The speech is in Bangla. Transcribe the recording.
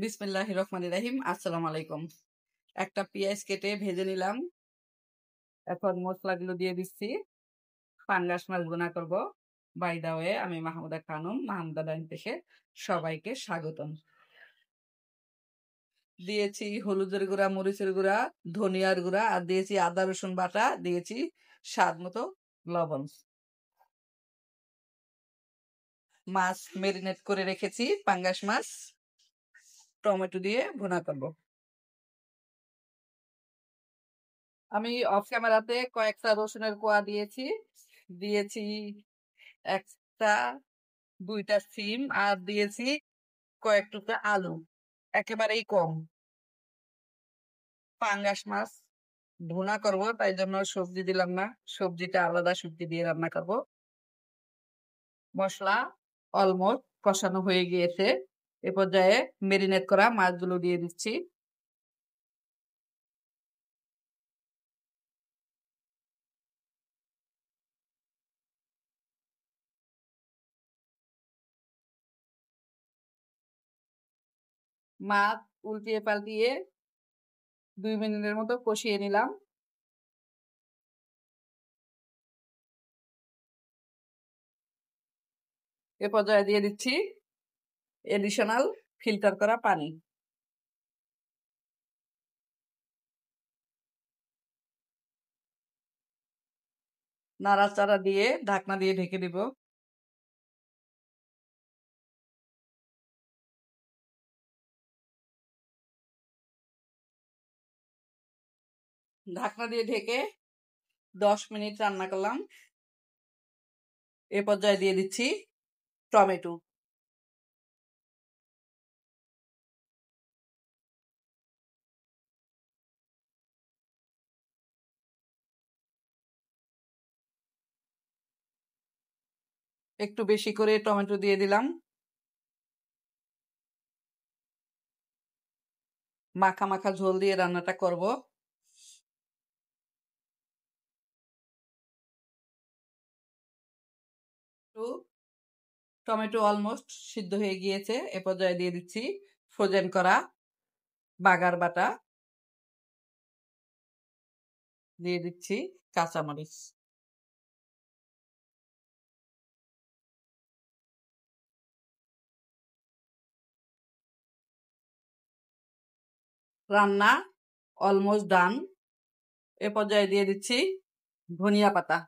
বিসমিল্লাহির রহমানির রহিম। আসসালামু আলাইকুম। একটা পেঁয়াজ কেটে ভেজে নিলাম। এখন মশলাগুলো দিয়ে দিচ্ছি। পাঙ্গাস মাছ ভুনা করব। বাই দা ওয়ে, আমি মাহমুদা খানম, মাহমুদা ডাইন থেকে সবাইকে স্বাগতম। দিয়েছি হলুদের গুঁড়া, মরিচের গুঁড়া, ধনিয়ার গুঁড়া, আর দিয়েছি আদা রসুন বাটা, দিয়েছি স্বাদ মতো লবণ। মাছ মেরিনেট করে রেখেছি, পাঙ্গাস মাছ টমেটো দিয়ে ভুনা করব। আমি অফ ক্যামেরাতে কয়েকটা রসুনের কোয়া দিয়েছি, দিয়েছি একটা 2টা সিম, আর দিয়েছি কয়েক টুকরা আলু, একেবারেই কম। পাঙ্গাস মাছ ভুনা করব, তাই জন্য সবজি দিলাম না, সবজিটা আলাদা সবজি দিয়ে রান্না করব। মশলা অলমোস্ট কষানো হয়ে গিয়েছে। এ পর্যায়ে মেরিনেট করা মাছগুলো দিয়ে দিচ্ছি। মাছ উল্টিয়ে পাল্টিয়ে 2 মিনিটের মতো কষিয়ে নিলাম। এ পর্যায়ে দিয়ে দিচ্ছি এডিশনাল ফিল্টার করা পানি। নাড়াচাড়া দিয়ে ঢাকনা দিয়ে ঢেকে দিব। ঢাকনা দিয়ে ঢেকে 10 মিনিট রান্না করলাম। এ পর্যায়ে দিয়ে দিচ্ছি টমেটো। একটু বেশি করে টমেটো দিয়ে দিলাম। মাখা মাখা ঝোল দিয়ে রান্নাটা করব। টমেটো অলমোস্ট সিদ্ধ হয়ে গিয়েছে। এ পর্যায়ে দিয়ে দিচ্ছি ফ্রোজেন করা বাগার বাটা, দিয়ে দিচ্ছি কাঁচামরিচ। রান্না অলমোস্ট ডান। এ পর্যায়ে দিয়ে দিচ্ছি ধনিয়া পাতা।